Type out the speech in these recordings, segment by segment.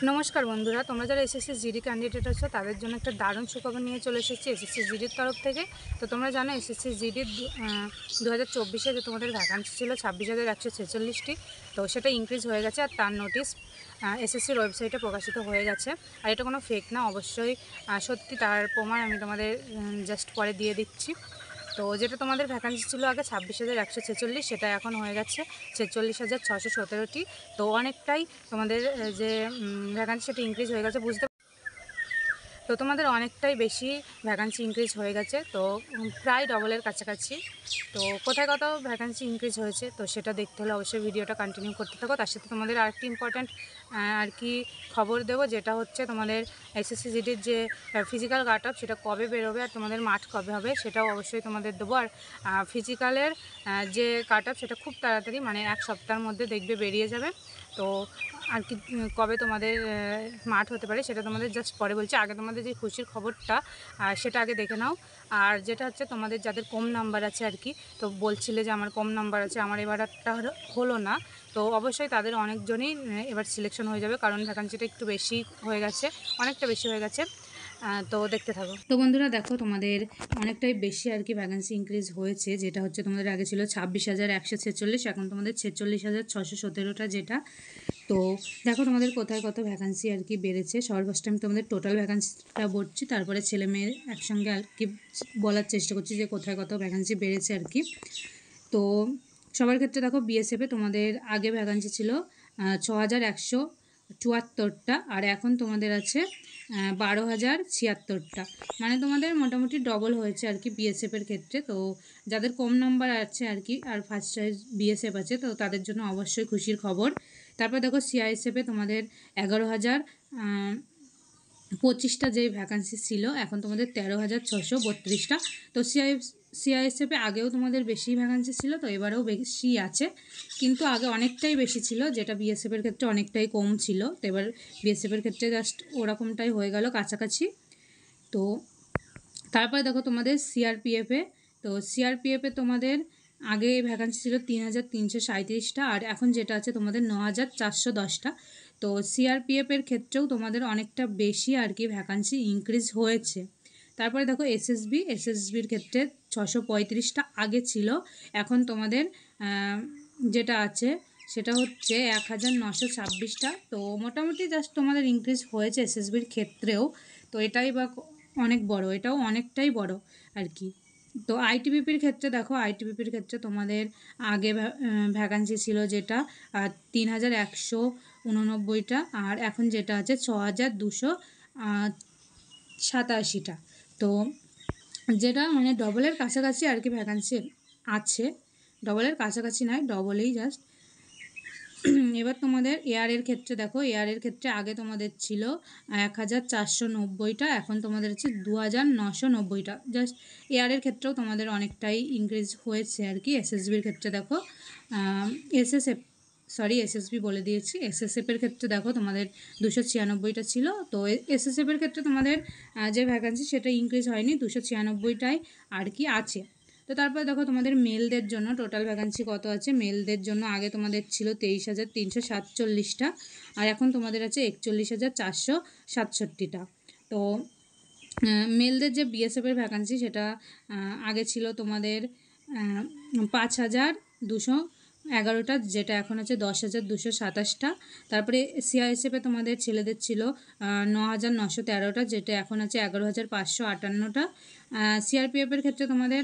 নমস্কার বন্ধুরা, তোমরা যারা এসএসসি জিডি ক্যান্ডিডেট আছো তাদের জন্য একটা দারুণ সুখবর নিয়ে চলে এসেছি এসএসসি জিডির তরফ থেকে। তো তোমরা জানো এসএসসি জিডির 2024-এ যে তোমাদের ভ্যাকান্সি ছিল 26,146টি, তো সেটা ইনক্রিজ হয়ে গেছে। আর তার নোটিশ এসএসসির ওয়েবসাইটে প্রকাশিত হয়ে গেছে। আর এটা কোনো ফেক না, অবশ্যই সত্যি। তার প্রমাণ আমি তোমাদের জাস্ট পরে দিয়ে দিচ্ছি। তো যেটা তোমাদের ভ্যাকান্সি ছিল আগে 26,146, সেটা এখন হয়ে গেছে 46,617টি। তো অনেকটাই তোমাদের যে ভ্যাকান্সি সেটা ইনক্রিজ হয়ে গেছে, তো তোমাদের অনেকটাই বেশি ভ্যাকান্সি ইনক্রিজ হয়ে গেছে। তো প্রায় ডবলের কাছাকাছি। তো কোথায় কোথাও ভ্যাকান্সি ইনক্রিজ হয়েছে, তো সেটা দেখতে হলে অবশ্যই ভিডিওটা কন্টিনিউ করতে থাকো। তার সাথে তোমাদের আরেকটি ইম্পর্ট্যান্ট খবর দেবো, যেটা হচ্ছে তোমাদের এসএসসি জিডির যে ফিজিক্যাল কাট অফ সেটা কবে বেরোবে আর তোমাদের মাঠ কবে হবে সেটাও অবশ্যই তোমাদের দেবো। আর ফিজিক্যালের যে কাট অফ সেটা খুব তাড়াতাড়ি, মানে এক সপ্তাহের মধ্যে দেখবে বেরিয়ে যাবে। তো আর কি কবে তোমাদের মাঠ হতে পারে সেটা তোমাদের জাস্ট পরে বলছি। আগে তোমাদের যে খুশির খবরটা সেটা আগে দেখে নাও। আর যেটা হচ্ছে তোমাদের যাদের কম নাম্বার আছে আর কি, তো বলছিলে যে আমার কম নাম্বার আছে, আমার এবারটা হলো না, তো অবশ্যই তাদের অনেকজনই এবার সিলেকশন হয়ে যাবে, কারণ ভ্যাকান্সিটা একটু বেশি হয়ে গেছে, অনেকটা বেশি হয়ে গেছে। তো দেখতে থাকো। তো বন্ধুরা দেখো, তোমাদের অনেকটাই বেশি আর কি ভ্যাকান্সি ইনক্রিজ হয়েছে। যেটা হচ্ছে তোমাদের আগে ছিল 26,146, এখন তোমাদের 46,617টা যেটা। তো দেখো তোমাদের কোথায় কত ভ্যাকান্সি আর কি বেড়েছে। সবার ফার্স্টে আমি তোমাদের টোটাল ভ্যাকান্সিটা বলছি, তারপরে ছেলে মেয়ের একসঙ্গে আর কি বলার চেষ্টা করছি যে কোথায় কত ভ্যাকান্সি বেড়েছে আর কি। তো সবার ক্ষেত্রে দেখো বিএসএফে তোমাদের আগে ভ্যাকান্সি ছিল 6,174টা, আর এখন তোমাদের আছে 12,076টা, মানে তোমাদের মোটামুটি ডবল হয়েছে আর কি বিএসএফের ক্ষেত্রে। তো যাদের কম নাম্বার আছে আর কি, আর ফার্স্ট চয়েস বিএসএফ আছে, তো তাদের জন্য অবশ্যই খুশির খবর। তারপর দেখো সিআইএসএফে তোমাদের 11,025টা যে ভ্যাকান্সি ছিল, এখন তোমাদের 13,632টা। তো সিআইএসএফে আগেও তোমাদের বেশি ভ্যাকান্সি ছিল, তো এবারেও বেশি আছে, কিন্তু আগে অনেকটাই বেশি ছিল, যেটা বিএসএফের ক্ষেত্রে অনেকটাই কম ছিল। তো এবার বিএসএফের ক্ষেত্রে জাস্ট ওরকমটাই হয়ে গেল কাছাকাছি। তো তারপরে দেখো তোমাদের সিআরপিএফে, তো সিআরপিএফে তোমাদের আগে ভ্যাকান্সি ছিল 3,337টা, আর এখন যেটা আছে তোমাদের 9,410টা। তো সিআরপিএফের ক্ষেত্রেও তোমাদের অনেকটা বেশি আর কি ভ্যাকান্সি ইনক্রিজ হয়েছে। তারপরে দেখো এসএসবির ক্ষেত্রে 635টা আগে ছিল, এখন তোমাদের যেটা আছে সেটা হচ্ছে 1,926টা। তো মোটামুটি জাস্ট তোমাদের ইনক্রিজ হয়েছে এসএসবির ক্ষেত্রেও। তো এটাই বা অনেক বড়, এটাও অনেকটাই বড় আর কি। তো আইটিবিপির ক্ষেত্রে দেখো, আইটিবিপির ক্ষেত্রে তোমাদের আগে ভ্যাকান্সি ছিল যেটা 3,189টা, আর এখন যেটা আছে 6,287টা। তো যেটা মানে ডবলের কাছাকাছি আর কি ভ্যাকান্সি আছে, ডবলের কাছাকাছি নয়, ডবলেই জাস্ট। এবার তোমাদের এয়ারের ক্ষেত্রে দেখো, এয়ারের ক্ষেত্রে আগে তোমাদের ছিল 1,490টা, এখন তোমাদের হচ্ছে 2,990টা। জাস্ট এয়ারের ক্ষেত্রেও তোমাদের অনেকটাই ইনক্রিজ হয়েছে আর কি। এসএসবির ক্ষেত্রে দেখো এসএসবি বলে দিয়েছি। এসএসএফের ক্ষেত্রে দেখো তোমাদের 296টা ছিল, তো এসএসএফের ক্ষেত্রে তোমাদের যে ভ্যাকান্সি সেটা ইনক্রিজ হয়নি, 296টাই আর কি আছে। তো তারপরে দেখো তোমাদের মেলদের জন্য টোটাল ভ্যাকান্সি কত আছে। মেলদের জন্য আগে তোমাদের ছিল 23,347টা, আর এখন তোমাদের আছে 41,467টা। তো মেলদের যে বিএসএফের ভ্যাকান্সি সেটা আগে ছিল তোমাদের 5,211টা, যেটা এখন আছে 10,227টা। তারপরে সিআইএসএফে তোমাদের ছেলেদের ছিল 9,913টা, যেটা এখন আছে 11,558টা। সিআরপিএফের ক্ষেত্রে তোমাদের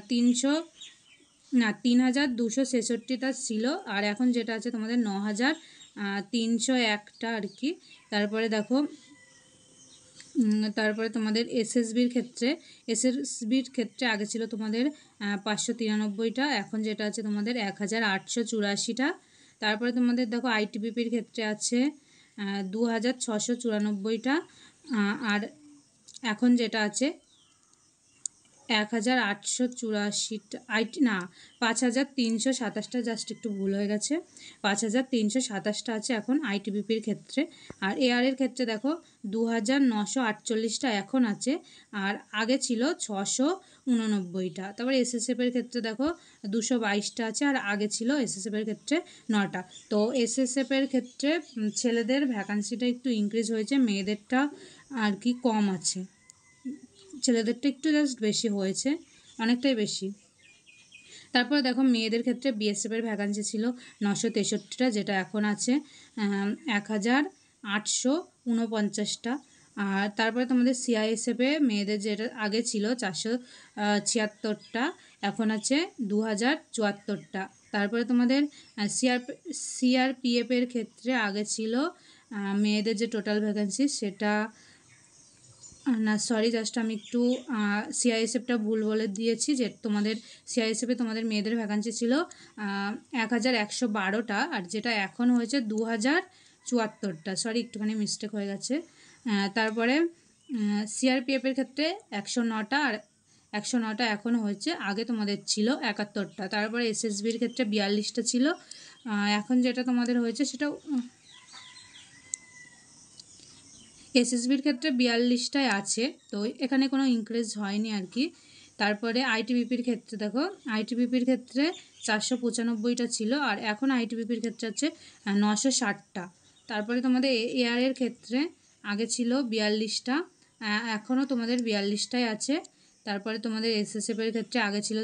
3,266টা ছিল, আর এখন যেটা আছে তোমাদের 9,301টা আর কি। তারপরে দেখো তারপরে তোমাদের এসএসবির ক্ষেত্রে আগে ছিল তোমাদের 593টা, এখন যেটা আছে তোমাদের 1,884টা। তারপরে তোমাদের দেখো আইটিবিপির ক্ষেত্রে আছে 2,694টা, আর এখন যেটা আছে 1,884টা 5,327টা, জাস্ট একটু ভুল হয়ে গেছে, 5,327টা আছে এখন আইটিবিপির ক্ষেত্রে। আর এয়ারের ক্ষেত্রে দেখো 2,948টা এখন আছে, আর আগে ছিল 89টা। তারপর এসএসএফের ক্ষেত্রে দেখো 222টা আছে, আর আগে ছিল এসএসএফের ক্ষেত্রে 9টা। তো এসএসএফের ক্ষেত্রে ছেলেদের ভ্যাকান্সিটা একটু ইনক্রিজ হয়েছে, মেয়েদেরটা আর কি কম আছে। ছেলেদেরটা একটু জাস্ট বেশি হয়েছে, অনেকটাই বেশি। তারপরে দেখো মেয়েদের ক্ষেত্রে বিএসএফের ভ্যাকান্সি ছিল 963টা, যেটা এখন আছে 1849টা। আর তারপরে তোমাদের সিআইএসএফে মেয়েদের যেটা আগে ছিল 476টা, এখন আছে 2074টা। তারপরে তোমাদের সিআরপিএফের ক্ষেত্রে আগে ছিল মেয়েদের যে টোটাল ভ্যাকান্সি সেটা না সরি, জাস্ট আমি একটু সিআইএসএফটা ভুল বলে দিয়েছি, যে তোমাদের সিআইএসএফে তোমাদের মেয়েদের ভ্যাকান্সি ছিল 1112টা, আর যেটা এখন হয়েছে 2074টা। সরি, একটুখানি মিস্টেক হয়ে গেছে। তারপরে সিআরপিএফের ক্ষেত্রে 109টা, আর 109টা এখন হয়েছে, আগে তোমাদের ছিল 71টা। তারপরে এসএসবির ক্ষেত্রে 42টা ছিল, এখন যেটা তোমাদের হয়েছে সেটা এসএসবির ক্ষেত্রে 42টায় আছে, তো এখানে কোনো ইনক্রিজ হয়নি আর কি। তারপরে আইটিবিপির ক্ষেত্রে দেখো, আইটিবিপির ক্ষেত্রে 495টা ছিল, আর এখন আইটিবিপির ক্ষেত্রে আছে 960টা। তারপরে তোমাদের এয়ারের ক্ষেত্রে আগে ছিল 42টা, এখনও তোমাদের 42টাই আছে। তারপরে তোমাদের এসএসএফের ক্ষেত্রে আগে ছিল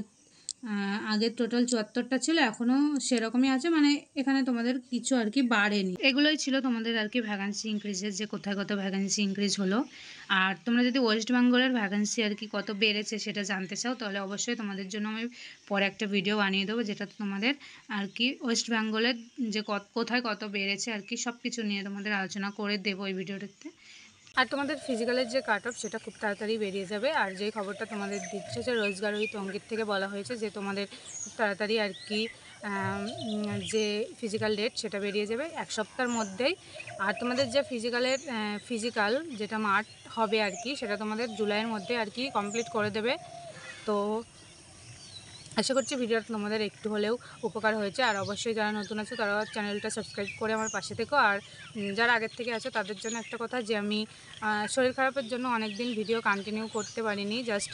আগে টোটাল 74টা ছিল, এখনও সেরকমই আছে, মানে এখানে তোমাদের কিছু আর কি বাড়েনি। এগুলোই ছিল তোমাদের আর কি ভ্যাকান্সি ইনক্রিজের, যে কোথায় কত ভ্যাকান্সি ইনক্রিজ হলো। আর তোমরা যদি ওয়েস্ট বেঙ্গলের ভ্যাকান্সি আর কি কত বেড়েছে সেটা জানতে চাও, তাহলে অবশ্যই তোমাদের জন্য আমি পরে একটা ভিডিও বানিয়ে দেবো, যেটা তোমাদের আর কি ওয়েস্ট বেঙ্গলের যে কোথায় কত বেড়েছে আর কি সব কিছু নিয়ে তোমাদের আলোচনা করে দেবো এই ভিডিওটাতে। আর তোমাদের ফিজিক্যালের যে কাট অফ সেটা খুব তাড়াতাড়ি বেরিয়ে যাবে। আর যেই খবরটা তোমাদের দিচ্ছে যে রোজগার উইথ অঙ্কিত থেকে বলা হয়েছে যে তোমাদের খুব তাড়াতাড়ি আর কি যে ফিজিক্যাল ডেট সেটা বেরিয়ে যাবে 1 সপ্তাহের মধ্যেই। আর তোমাদের যে ফিজিক্যাল যেটা মার্চ হবে আর কি, সেটা তোমাদের জুলাইয়ের মধ্যে আর কি কমপ্লিট করে দেবে। তো আশা করছি ভিডিওটা তোমাদের একটু হলেও উপকার হয়েছে। আর অবশ্যই যারা নতুন আছে তারা চ্যানেলটা সাবস্ক্রাইব করে আমার পাশে থেকো। আর যারা আগের থেকে আছে তাদের জন্য একটা কথা, যে আমি শরীর খারাপের জন্য অনেক দিন ভিডিও কন্টিনিউ করতে পারিনি, জাস্ট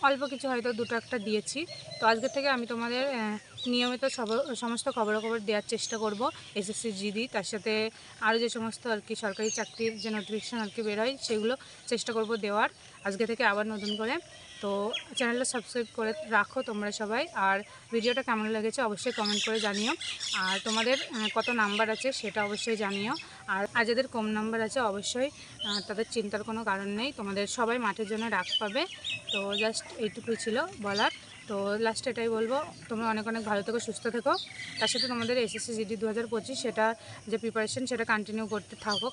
অল্প কিছু হয়তো দুটো একটা দিয়েছি। তো আজকের থেকে আমি তোমাদের নিয়মিত সমস্ত খবরাখবর দেওয়ার চেষ্টা করব। এসএসসি জিডি, তার সাথে আরও যে সমস্ত আর কি সরকারি চাকরির যে নোটিফিকেশান আর কি বেরোয় সেগুলো চেষ্টা করব দেওয়ার আজকে থেকে আবার নতুন করে। তো চ্যানেলটা সাবস্ক্রাইব করে রাখো তোমরা সবাই। আর ভিডিওটা কেমন লেগেছে অবশ্যই কমেন্ট করে জানিও। আর তোমাদের কত নাম্বার আছে সেটা অবশ্যই জানিও। আর যাদের কম নাম্বার আছে অবশ্যই তাদের চিন্তার কোনো কারণ নেই, তোমাদের সবাই মাঠের জন্য ডাক পাবে। তো জাস্ট এইটুকুই ছিল বলার। তো লাস্টে এটাই বলবো, তোমরা অনেক অনেক ভালো থেকো, সুস্থ থেকো। তার সাথে তোমাদের এসএসসি জিডি 2025 সেটা যে প্রিপারেশন সেটা কন্টিনিউ করতে থাকো।